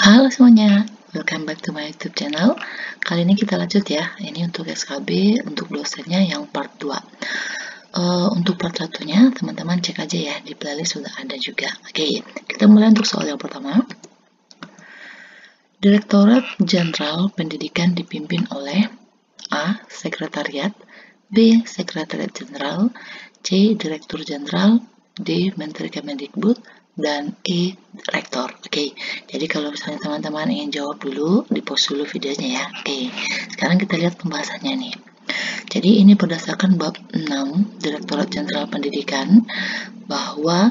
Halo semuanya, welcome back to my YouTube channel. Kali ini kita lanjut ya. Ini untuk SKB, untuk dosennya yang part 2. Untuk part 1-nya, teman-teman cek aja ya, di playlist sudah ada juga. Oke, kita mulai untuk soal yang pertama. Direktorat Jenderal Pendidikan dipimpin oleh A. Sekretariat, B. Sekretariat Jenderal, C. Direktur Jenderal, D. Menteri Kemendikbud, dan E. Rektor. Oke, jadi kalau misalnya teman-teman ingin jawab dulu, di pause dulu videonya ya. Oke, sekarang kita lihat pembahasannya nih. Jadi ini berdasarkan bab 6 Direktorat Jenderal Pendidikan, bahwa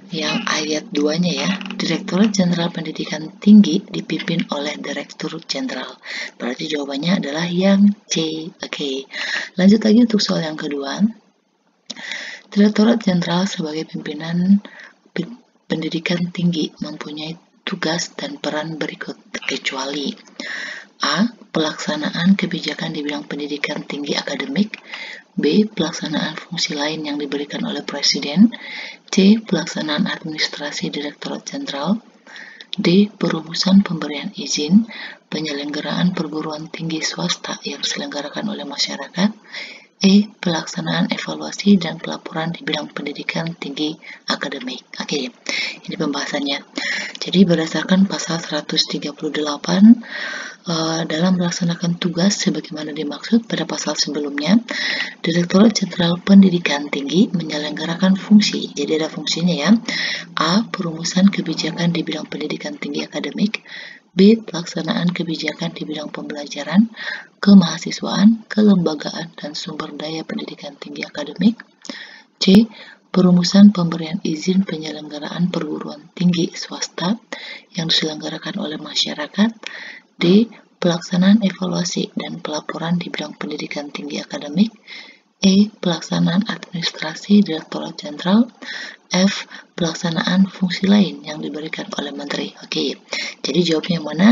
yang ayat 2-nya ya, Direktorat Jenderal Pendidikan Tinggi dipimpin oleh Direktur Jenderal. Berarti jawabannya adalah yang C. Oke, lanjut lagi untuk soal yang kedua. Direktorat Jenderal sebagai pimpinan pendidikan tinggi mempunyai tugas dan peran berikut, kecuali A. Pelaksanaan kebijakan di bidang pendidikan tinggi akademik, B. Pelaksanaan fungsi lain yang diberikan oleh Presiden, C. Pelaksanaan administrasi Direktorat Jenderal, D. Perumusan pemberian izin penyelenggaraan perguruan tinggi swasta yang diselenggarakan oleh masyarakat, E. Pelaksanaan evaluasi dan pelaporan di bidang pendidikan tinggi akademik. Oke, ini pembahasannya. Jadi berdasarkan pasal 138 dalam melaksanakan tugas sebagaimana dimaksud pada pasal sebelumnya, Direktorat Jenderal Pendidikan Tinggi menyelenggarakan fungsi. Jadi ada fungsinya ya. A. Perumusan kebijakan di bidang pendidikan tinggi akademik, B. Pelaksanaan kebijakan di bidang pembelajaran, kemahasiswaan, kelembagaan, dan sumber daya pendidikan tinggi akademik, C. Perumusan pemberian izin penyelenggaraan perguruan tinggi swasta yang diselenggarakan oleh masyarakat, D. Pelaksanaan evaluasi dan pelaporan di bidang pendidikan tinggi akademik, E. Pelaksanaan administrasi Direktorat Jenderal, F. Pelaksanaan fungsi lain yang diberikan oleh Menteri. Oke, jadi jawabnya yang mana?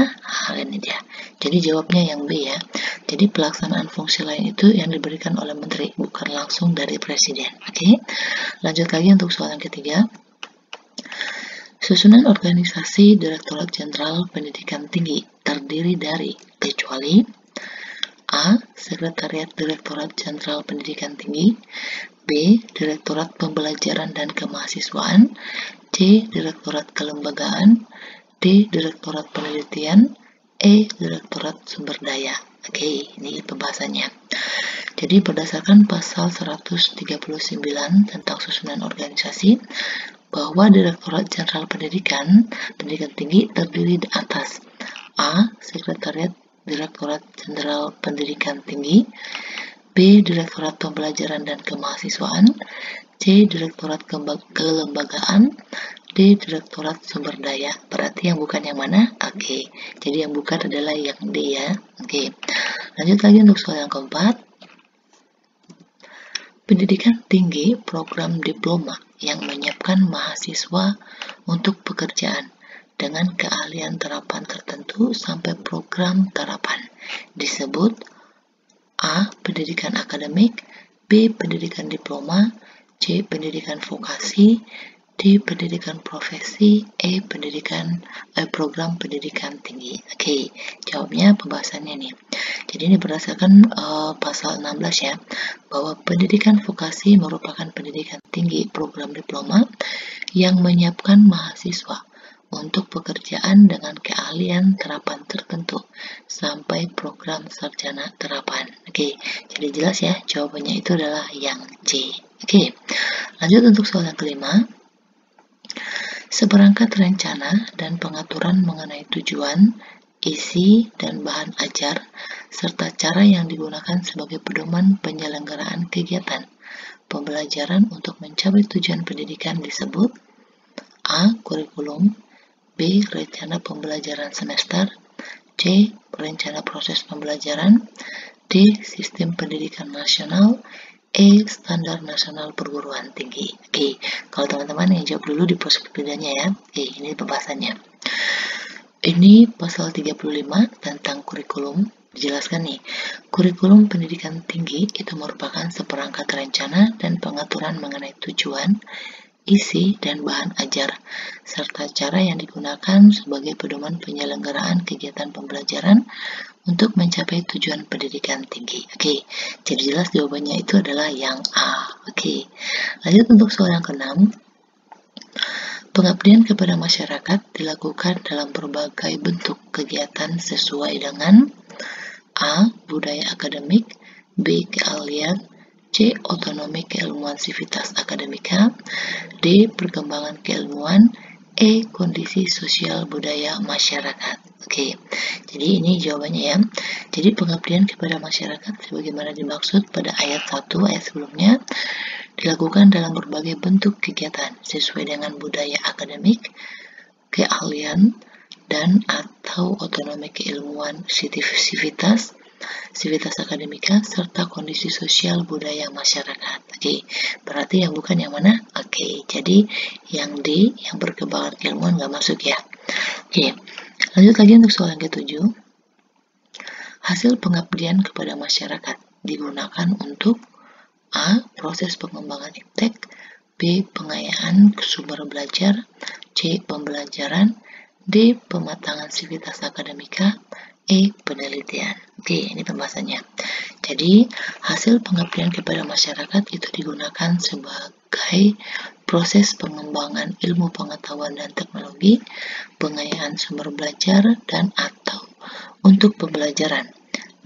Ini dia. Jadi jawabnya yang B ya. Jadi pelaksanaan fungsi lain itu yang diberikan oleh Menteri, bukan langsung dari Presiden. Oke, lanjut lagi untuk soal yang ketiga. Susunan organisasi Direktorat Jenderal Pendidikan Tinggi terdiri dari, kecuali A. Sekretariat Direktorat Jenderal Pendidikan Tinggi, B. Direktorat Pembelajaran dan Kemahasiswaan, C. Direktorat Kelembagaan, D. Direktorat Penelitian, E. Direktorat Sumber Daya. Oke, ini pembahasannya. Jadi berdasarkan pasal 139 tentang susunan organisasi, bahwa Direktorat Jenderal Pendidikan Tinggi terdiri di atas A. Sekretariat Direktorat Jenderal Pendidikan Tinggi, B. Direktorat Pembelajaran dan Kemahasiswaan, C. Direktorat Kelembagaan, D. Direktorat Sumber Daya. Berarti yang bukan yang mana? Oke, jadi yang bukan adalah yang D ya. Oke, lanjut lagi untuk soal yang keempat. Pendidikan tinggi program diploma yang menyiapkan mahasiswa untuk pekerjaan dengan keahlian terapan tertentu sampai program terapan disebut A. Pendidikan akademik, B. Pendidikan diploma, C. Pendidikan vokasi, D. Pendidikan profesi, E. Program pendidikan tinggi. Oke, jawabnya pembahasannya nih. Jadi ini berdasarkan pasal 16 ya, bahwa pendidikan vokasi merupakan pendidikan tinggi program diploma yang menyiapkan mahasiswa untuk pekerjaan dengan keahlian terapan tertentu sampai program sarjana terapan. Oke, jadi jelas ya, jawabannya itu adalah yang C. Oke, lanjut untuk soal yang kelima. Seperangkat rencana dan pengaturan mengenai tujuan, isi, dan bahan ajar, serta cara yang digunakan sebagai pedoman penyelenggaraan kegiatan pembelajaran untuk mencapai tujuan pendidikan disebut A. Kurikulum, B. Rencana pembelajaran semester, C. Rencana proses pembelajaran, D. Sistem pendidikan nasional, E. Standar nasional perguruan tinggi. Oke, kalau teman-teman yang jawab dulu di pause videonya ya. Oke, ini pembahasannya. Ini pasal 35 tentang kurikulum. Dijelaskan nih, kurikulum pendidikan tinggi itu merupakan seperangkat rencana dan pengaturan mengenai tujuan, isi, dan bahan ajar, serta cara yang digunakan sebagai pedoman penyelenggaraan kegiatan pembelajaran untuk mencapai tujuan pendidikan tinggi. Oke, jadi jelas jawabannya itu adalah yang A. Oke, lanjut untuk soal yang keenam. Pengabdian kepada masyarakat dilakukan dalam berbagai bentuk kegiatan sesuai dengan A. Budaya akademik, B. Keahlian, C. Otonomi keilmuan sivitas akademika, D. Perkembangan keilmuan, E. Kondisi sosial budaya masyarakat. Oke, jadi ini jawabannya ya. Jadi pengabdian kepada masyarakat sebagaimana dimaksud pada ayat 1 ayat sebelumnya dilakukan dalam berbagai bentuk kegiatan sesuai dengan budaya akademik, keahlian, dan atau otonomi keilmuan sivitas akademika, serta kondisi sosial budaya masyarakat. Oke, berarti yang bukan yang mana? Oke, jadi yang D, yang perkembangan keilmuan nggak masuk ya. Oke, lanjut lagi untuk soal yang ke-7. Hasil pengabdian kepada masyarakat digunakan untuk A. Proses pengembangan iptek, B. Pengayaan sumber belajar, C. Pembelajaran, D. Pematangan sivitas akademika, E. Penelitian. Oke, ini pembahasannya. Jadi, hasil pengabdian kepada masyarakat itu digunakan sebagai proses pengembangan ilmu pengetahuan dan teknologi, pengayaan sumber belajar, dan atau untuk pembelajaran,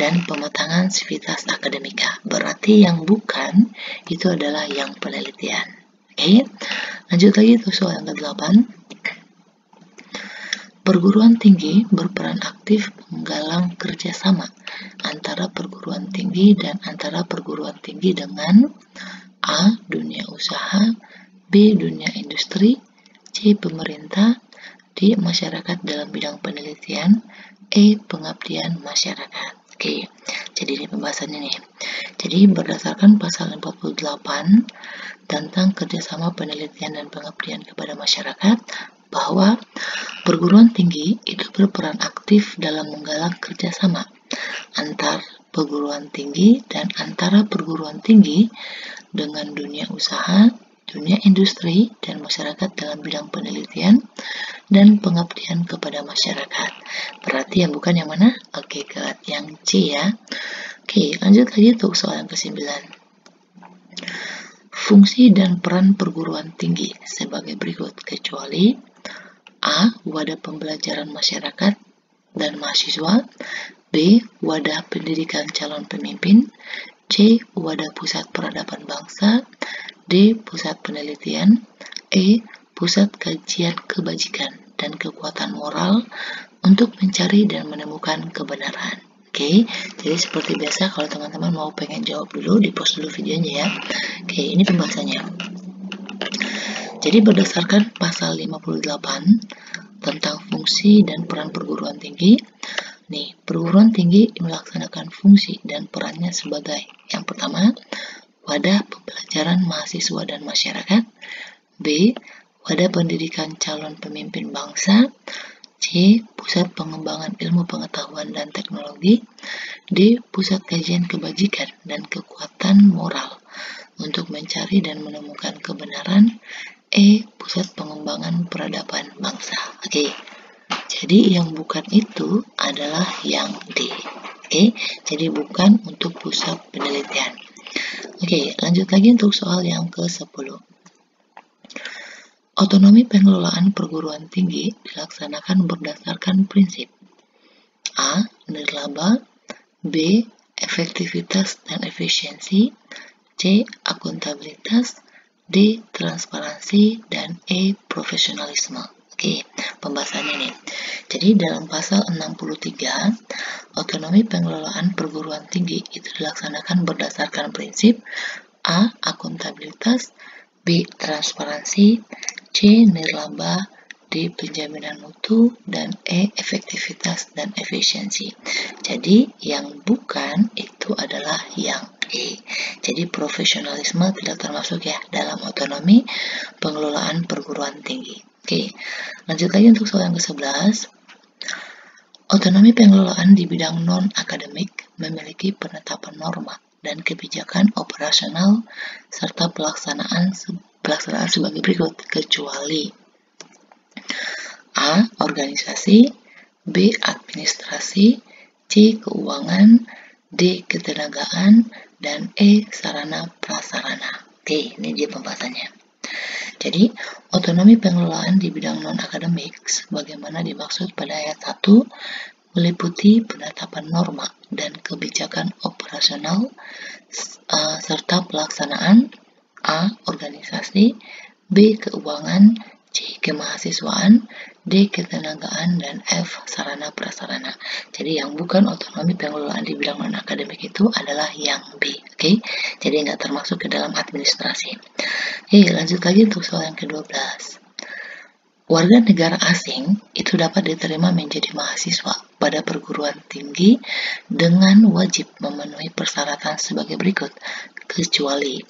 dan pematangan sivitas akademika. Berarti yang bukan itu adalah yang penelitian. Oke, lanjut lagi untuk soal yang ke-8. Perguruan tinggi berperan aktif menggalang kerjasama antara perguruan tinggi dan antara perguruan tinggi dengan A. Dunia usaha, B. Dunia industri, C. Pemerintah, D. Masyarakat dalam bidang penelitian, E. Pengabdian masyarakat. Oke, jadi ini pembahasannya nih. Jadi berdasarkan pasal 48 tentang kerjasama penelitian dan pengabdian kepada masyarakat, bahwa perguruan tinggi itu berperan aktif dalam menggalang kerjasama antar perguruan tinggi dan antara perguruan tinggi dengan dunia usaha, dunia industri, dan masyarakat dalam bidang penelitian dan pengabdian kepada masyarakat. Berarti yang bukan yang mana? Oke, yang C ya. Oke, lanjut lagi untuk soal yang ke-9. Fungsi dan peran perguruan tinggi sebagai berikut, kecuali A. Wadah pembelajaran masyarakat dan mahasiswa, B. Wadah pendidikan calon pemimpin, C. Wadah pusat peradaban bangsa, D. Pusat penelitian, E. Pusat kajian kebajikan dan kekuatan moral untuk mencari dan menemukan kebenaran. Oke, jadi seperti biasa kalau teman-teman mau pengen jawab dulu, di pause dulu videonya ya. Oke, ini pembahasannya. Jadi berdasarkan pasal 58 tentang fungsi dan peran perguruan tinggi, nih, perguruan tinggi melaksanakan fungsi dan perannya sebagai yang pertama, wadah pembelajaran mahasiswa dan masyarakat, B. Wadah pendidikan calon pemimpin bangsa, C. Pusat pengembangan ilmu pengetahuan dan teknologi, D. Pusat kajian kebajikan dan kekuatan moral untuk mencari dan menemukan kebenaran, E. Pusat pengembangan peradaban bangsa. Oke, jadi yang bukan itu adalah yang D. Oke, jadi bukan untuk pusat penelitian. Oke, lanjut lagi untuk soal yang ke-10. Otonomi pengelolaan perguruan tinggi dilaksanakan berdasarkan prinsip A. Nirlaba, B. Efektivitas dan efisiensi, C. Akuntabilitas, D. Transparansi, dan E. Profesionalisme. Oke, pembahasannya nih. Jadi dalam pasal 63, otonomi pengelolaan perguruan tinggi itu dilaksanakan berdasarkan prinsip A. Akuntabilitas, B. Transparansi, C. Nirlaba, D. Penjaminan mutu, dan E. Efektivitas dan efisiensi. Jadi yang bukan itu adalah yang E. Jadi profesionalisme tidak termasuk ya dalam otonomi pengelolaan perguruan tinggi. Oke, lanjut lagi untuk soal yang ke-11. Otonomi pengelolaan di bidang non-akademik memiliki penetapan norma dan kebijakan operasional serta pelaksanaan pelaksanaan sebagai berikut, kecuali A. Organisasi, B. Administrasi, C. Keuangan, D. Ketenagaan, dan E. Sarana prasarana. Oke, ini dia pembahasannya. Jadi, otonomi pengelolaan di bidang non-akademik sebagaimana dimaksud pada ayat 1 meliputi penetapan norma dan kebijakan operasional serta pelaksanaan A. Organisasi, B. Keuangan, C. Kemahasiswaan, D. Ketenagaan, dan F. Sarana prasarana. Jadi yang bukan otonomi pengelolaan di bidang non-akademik itu adalah yang B. Oke, jadi nggak termasuk ke dalam administrasi. Oke, lanjut lagi untuk soal yang ke-12. Warga negara asing itu dapat diterima menjadi mahasiswa pada perguruan tinggi dengan wajib memenuhi persyaratan sebagai berikut, kecuali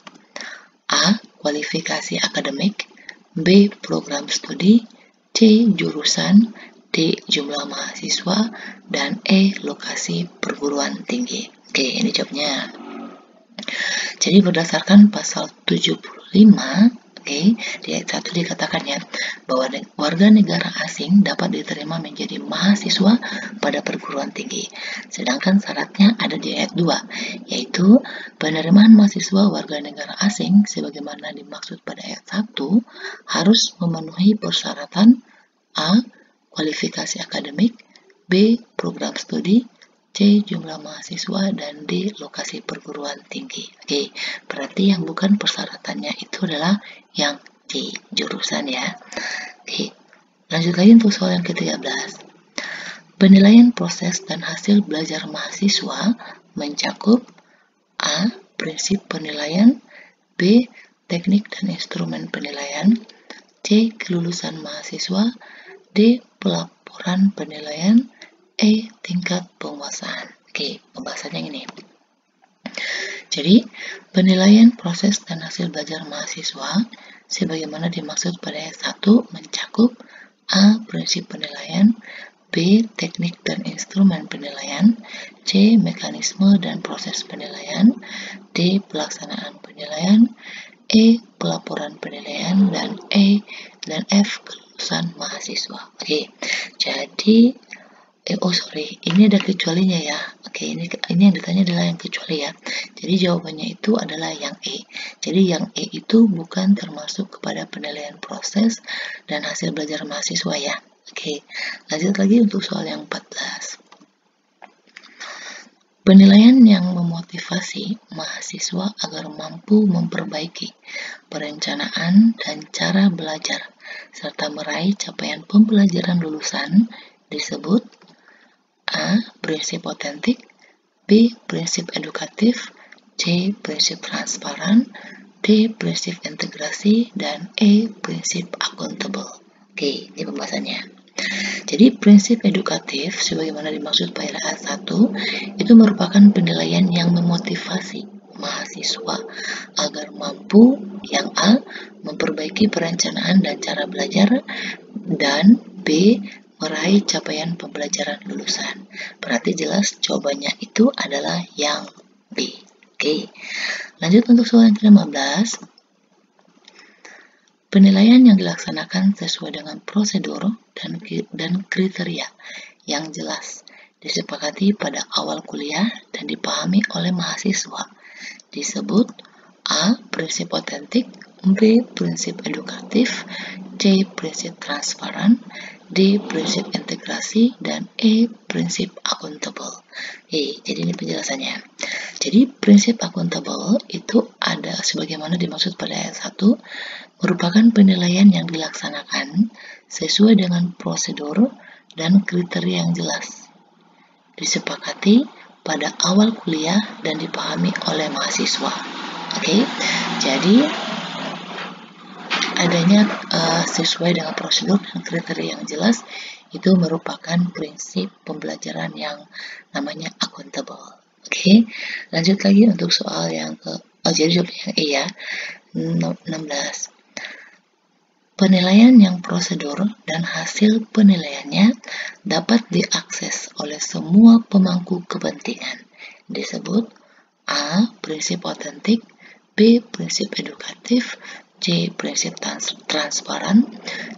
A. Kualifikasi akademik, B. Program studi, C. Jurusan, D. Jumlah mahasiswa, dan E. Lokasi perguruan tinggi. Oke, ini jawabnya. Jadi berdasarkan pasal 75, di ayat 1 dikatakan ya, bahwa warga negara asing dapat diterima menjadi mahasiswa pada perguruan tinggi. Sedangkan syaratnya ada di ayat 2, yaitu penerimaan mahasiswa warga negara asing sebagaimana dimaksud pada ayat 1 harus memenuhi persyaratan A. Kualifikasi akademik, B. Program studi, C. Jumlah mahasiswa, dan D. Lokasi perguruan tinggi. Oke, berarti yang bukan persyaratannya itu adalah yang C, jurusan ya. Oke, lanjut lagi untuk soal yang ke-13. Penilaian proses dan hasil belajar mahasiswa mencakup A. Prinsip penilaian, B. Teknik dan instrumen penilaian, C. Kelulusan mahasiswa, D. Pelaporan penilaian, E. Tingkat penguasaan. Oke, pembahasannya ini. Jadi, penilaian proses dan hasil belajar mahasiswa sebagaimana dimaksud pada ayat 1 mencakup A. Prinsip penilaian, B. Teknik dan instrumen penilaian, C. Mekanisme dan proses penilaian, D. Pelaksanaan penilaian, E. Pelaporan penilaian, dan F. Kelulusan mahasiswa. Oke, jadi ini ada kecualinya ya. Oke, ini yang ditanya adalah yang kecuali ya. Jadi jawabannya itu adalah yang E. Jadi yang E itu bukan termasuk kepada penilaian proses dan hasil belajar mahasiswa ya. Oke, lanjut lagi untuk soal yang 14. Penilaian yang memotivasi mahasiswa agar mampu memperbaiki perencanaan dan cara belajar serta meraih capaian pembelajaran lulusan disebut A. Prinsip otentik, B. Prinsip edukatif, C. Prinsip transparan, D. Prinsip integrasi, dan E. Prinsip accountable. Oke, ini pembahasannya. Jadi prinsip edukatif sebagaimana dimaksud pada ayat 1 itu merupakan penilaian yang memotivasi mahasiswa agar mampu yang A. memperbaiki perencanaan dan cara belajar, dan B. meraih capaian pembelajaran lulusan. Berarti jelas jawabannya itu adalah yang B. Oke, lanjut untuk soal yang ke-15. Penilaian yang dilaksanakan sesuai dengan prosedur dan kriteria yang jelas disepakati pada awal kuliah dan dipahami oleh mahasiswa disebut A. Prinsip otentik, B. Prinsip edukatif, C. Prinsip transparan, D. Prinsip integrasi, dan E. Prinsip accountable. Jadi ini penjelasannya. Jadi prinsip accountable itu ada sebagaimana dimaksud pada ayat 1 merupakan penilaian yang dilaksanakan sesuai dengan prosedur dan kriteria yang jelas disepakati pada awal kuliah dan dipahami oleh mahasiswa. Oke, jadi adanya sesuai dengan prosedur dan kriteria yang jelas itu merupakan prinsip pembelajaran yang namanya accountable. Oke, lanjut lagi untuk soal yang jadi jawab yang E ya, 16. Penilaian yang prosedur dan hasil penilaiannya dapat diakses oleh semua pemangku kepentingan disebut A. Prinsip otentik, B. Prinsip edukatif, C. Prinsip transparan,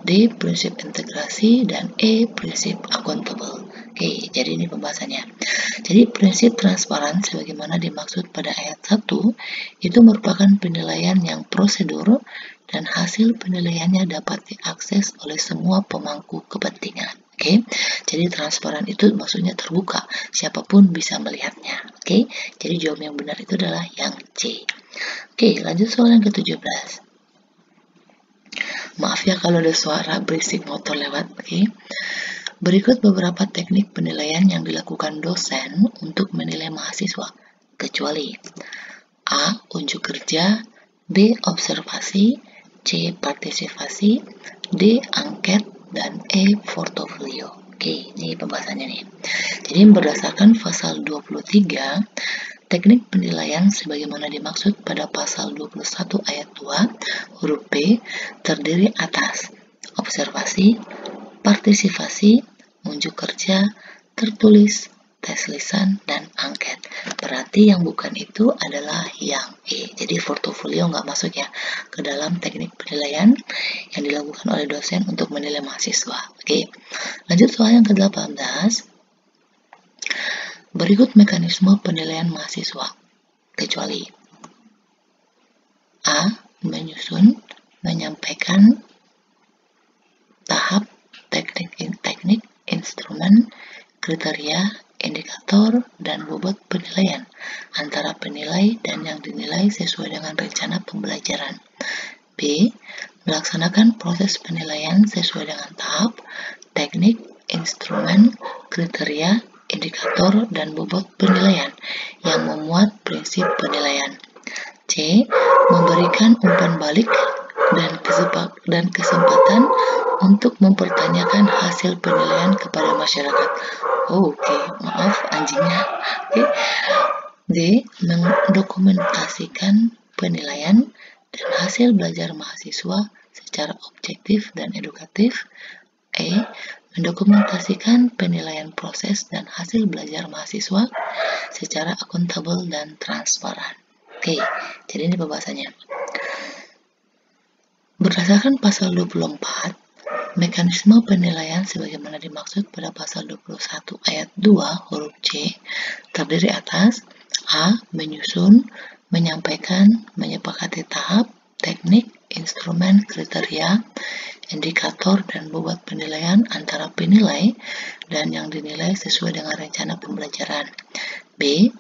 D. Prinsip integrasi, dan E. Prinsip accountable. Oke, jadi ini pembahasannya. Jadi prinsip transparan sebagaimana dimaksud pada ayat 1 itu merupakan penilaian yang prosedur dan hasil penilaiannya dapat diakses oleh semua pemangku kepentingan. Oke, jadi transparan itu maksudnya terbuka, siapapun bisa melihatnya. Oke, jadi jawaban yang benar itu adalah yang C. Oke, lanjut soal yang ke-17. Maaf ya kalau ada suara berisik motor lewat. Oke. Berikut beberapa teknik penilaian yang dilakukan dosen untuk menilai mahasiswa, kecuali A. Unjuk kerja, B. Observasi, C. Partisipasi, D. Angket, dan E. Portofolio. Oke, ini pembahasannya nih. Jadi berdasarkan pasal 23, teknik penilaian sebagaimana dimaksud pada pasal 21 ayat 2 huruf B terdiri atas observasi, partisipasi, unjuk kerja, tertulis, tes lisan, dan angket. Berarti yang bukan itu adalah yang E. Jadi portofolio nggak masuk ya ke dalam teknik penilaian yang dilakukan oleh dosen untuk menilai mahasiswa. Oke, lanjut soal yang ke-18. Berikut mekanisme penilaian mahasiswa, kecuali A. Menyusun, menyampaikan, tahap, teknik, instrumen, kriteria, indikator, dan bobot penilaian antara penilai dan yang dinilai sesuai dengan rencana pembelajaran. B. Melaksanakan proses penilaian sesuai dengan tahap, teknik, instrumen, kriteria, indikator, dan bobot penilaian yang memuat prinsip penilaian. C. Memberikan umpan balik dan kesempatan untuk mempertanyakan hasil penilaian kepada masyarakat. Oke, maaf anjingnya. Oke. D. Mendokumentasikan penilaian dan hasil belajar mahasiswa secara objektif dan edukatif. E. Mendokumentasikan penilaian proses dan hasil belajar mahasiswa secara akuntabel dan transparan. Oke, jadi ini pembahasannya. Berdasarkan pasal 24, mekanisme penilaian sebagaimana dimaksud pada pasal 21 ayat 2 huruf C terdiri atas A. Menyusun, menyampaikan, menyepakati tahap, teknik, instrumen, kriteria, indikator, dan bobot penilaian antara penilai dan yang dinilai sesuai dengan rencana pembelajaran. B.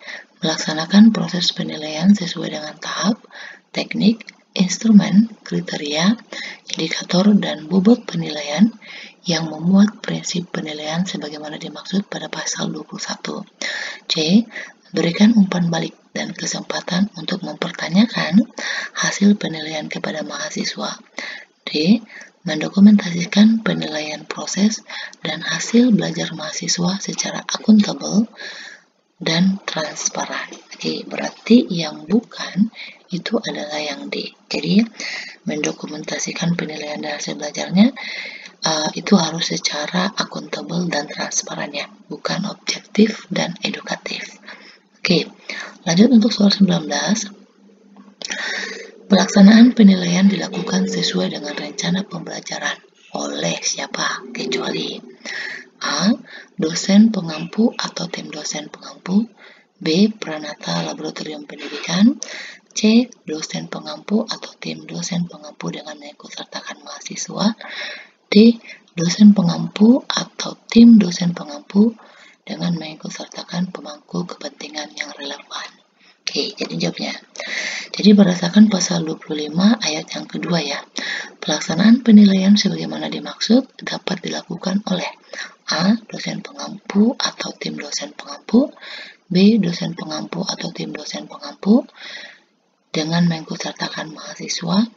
Melaksanakan proses penilaian sesuai dengan tahap, teknik, instrumen, kriteria, indikator, dan bobot penilaian yang memuat prinsip penilaian sebagaimana dimaksud pada pasal 21. C. Berikan umpan balik dan kesempatan untuk mempertanyakan hasil penilaian kepada mahasiswa. D. Mendokumentasikan penilaian proses dan hasil belajar mahasiswa secara akuntabel dan transparan. Oke, berarti yang bukan itu adalah yang D. Jadi mendokumentasikan penilaian dan hasil belajarnya itu harus secara akuntabel dan transparan ya, bukan objektif dan edukatif. Oke, lanjut untuk soal 19. Pelaksanaan penilaian dilakukan sesuai dengan rencana pembelajaran oleh siapa? Kecuali A. Dosen pengampu atau tim dosen pengampu, B. Pranata laboratorium pendidikan, C. Dosen pengampu atau tim dosen pengampu dengan mengikutsertakan mahasiswa, D. Dosen pengampu atau tim dosen pengampu dengan mengikutsertakan pemangku kepentingan yang relevan. Oke, jadi jawabnya. Jadi berdasarkan pasal 25 ayat yang kedua ya, pelaksanaan penilaian sebagaimana dimaksud dapat dilakukan oleh A. Dosen pengampu atau tim dosen pengampu, B. Dosen pengampu atau tim dosen pengampu dengan mengikutsertakan mahasiswa,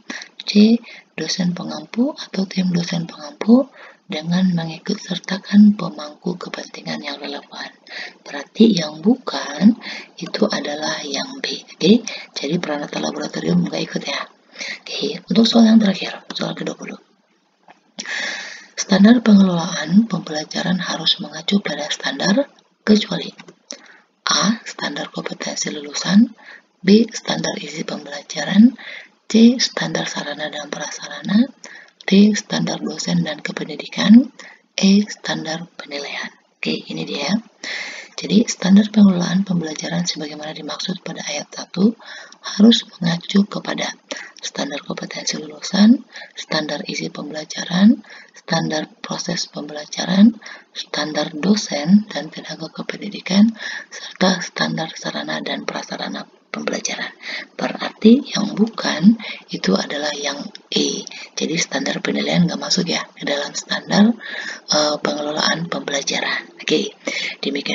C. Dosen pengampu atau tim dosen pengampu dengan mengikutsertakan pemangku kepentingan yang relevan. Berarti yang bukan itu adalah yang B. Oke, jadi Pranata laboratorium nggak ikut ya. Oke, untuk soal yang terakhir, soal ke-20. Standar pengelolaan pembelajaran harus mengacu pada standar kecuali A. Standar kompetensi lulusan, B. Standar isi pembelajaran, C. Standar sarana dan prasarana. D. Standar dosen dan kependidikan. E. Standar penilaian. Oke, ini dia. Jadi, standar pengelolaan pembelajaran sebagaimana dimaksud pada ayat 1 harus mengacu kepada standar kompetensi lulusan, standar isi pembelajaran, standar proses pembelajaran, standar dosen dan tenaga kependidikan, serta standar sarana dan prasarana pembelajaran. Berarti yang bukan itu adalah yang E. Jadi standar penilaian nggak masuk ya ke dalam standar pengelolaan pembelajaran. Oke, demikian.